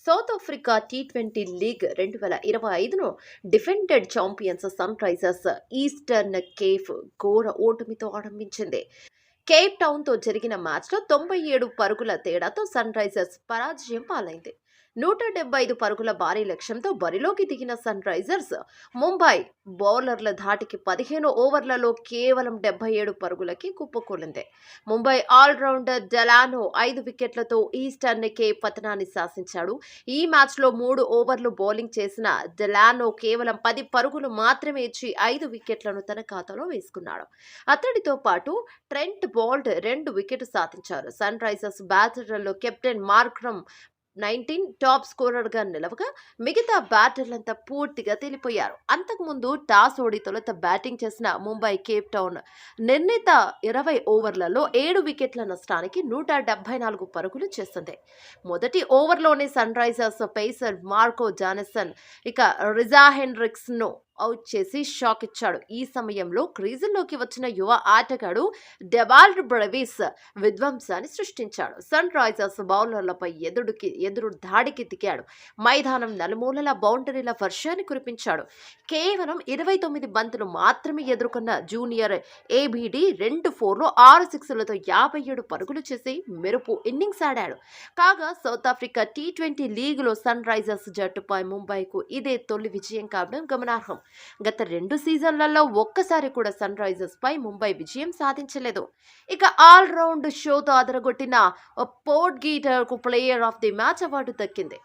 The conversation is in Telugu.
సౌత్ ఆఫ్రికా టీ20 లీగ్ 2025ను defended champions Sunrisers Eastern Cape ఘోర ఓటమితో ఆరంభించింది. కేప్ టౌన్తో జరిగిన మ్యాచ్లో 97 పరుగుల తేడాతో సన్ రైజర్స్ పరాజయం పాలైంది. 175 పరుగుల భారీ లక్ష్యంతో బరిలోకి దిగిన సన్ రైజర్స్ ముంబై బౌలర్ల ధాటికి 15 ఓవర్లలో కేవలం 77 పరుగులకి కుప్పకూలింది. ముంబై ఆల్రౌండర్ డెలానో 5 వికెట్లతో ఈస్టర్న్ కేప్ పతనాన్ని శాసించాడు. ఈ మ్యాచ్లో 3 ఓవర్లు బౌలింగ్ చేసిన డెలానో కేవలం 10 పరుగులు మాత్రమే ఇచ్చి 5 వికెట్లను తన ఖాతాలో వేసుకున్నాడు. అతడితో పాటు ట్రెంట్ బౌల్ట్ 2 వికెట్లు సాధించారు. సన్ రైజర్స్ బ్యాటర్లలో కెప్టెన్ మార్క్రమ్ 19 టాప్ స్కోరర్గా నిలవగా మిగతా బ్యాటర్లంతా పూర్తిగా తేలిపోయారు. అంతకుముందు టాస్ ఓడి తొలుత బ్యాటింగ్ చేసిన ముంబై కేప్ టౌన్ నిర్ణీత 20 ఓవర్లలో 7 వికెట్ల నష్టానికి 174 పరుగులు చేస్తుంది. మొదటి ఓవర్లోనే సన్ రైజర్స్ పేసర్ మార్కో జానసన్ ఇక రిజా హెన్రిక్స్ ను అవుట్ చేసి షాక్ ఇచ్చాడు. ఈ సమయంలో క్రీజుల్లోకి వచ్చిన యువ ఆటగాడు డెవాల్డ్ బ్రెవిస్ విధ్వంసాన్ని సృష్టించాడు. సన్ రైజర్స్ బౌలర్లపై ఎదురు దాడికి దిగాడు. మైదానం నలుమూలల బౌండరీల వర్షాన్ని కురిపించాడు. కేవలం 29 బంతులు మాత్రమే ఎదుర్కొన్న జూనియర్ ఏబిడి 2 4లు 6 6లతో 57 పరుగులు చేసి మెరుపు ఇన్నింగ్స్ ఆడాడు. కాగా సౌత్ ఆఫ్రికా టీ20 లీగ్లో సన్ రైజర్స్ జట్టుపై ముంబైకు ఇదే తొలి విజయం కావడం గమనార్హం. గత 2 సీజన్లలో ఒక్కసారి కూడా సన్ రైజర్స్ పై ముంబై విజయం సాధించలేదు. ఇక ఆల్ రౌండ్ షోతో అదరగొట్టిన పోర్ట్ గీటర్ కు player of the match award దక్కింది.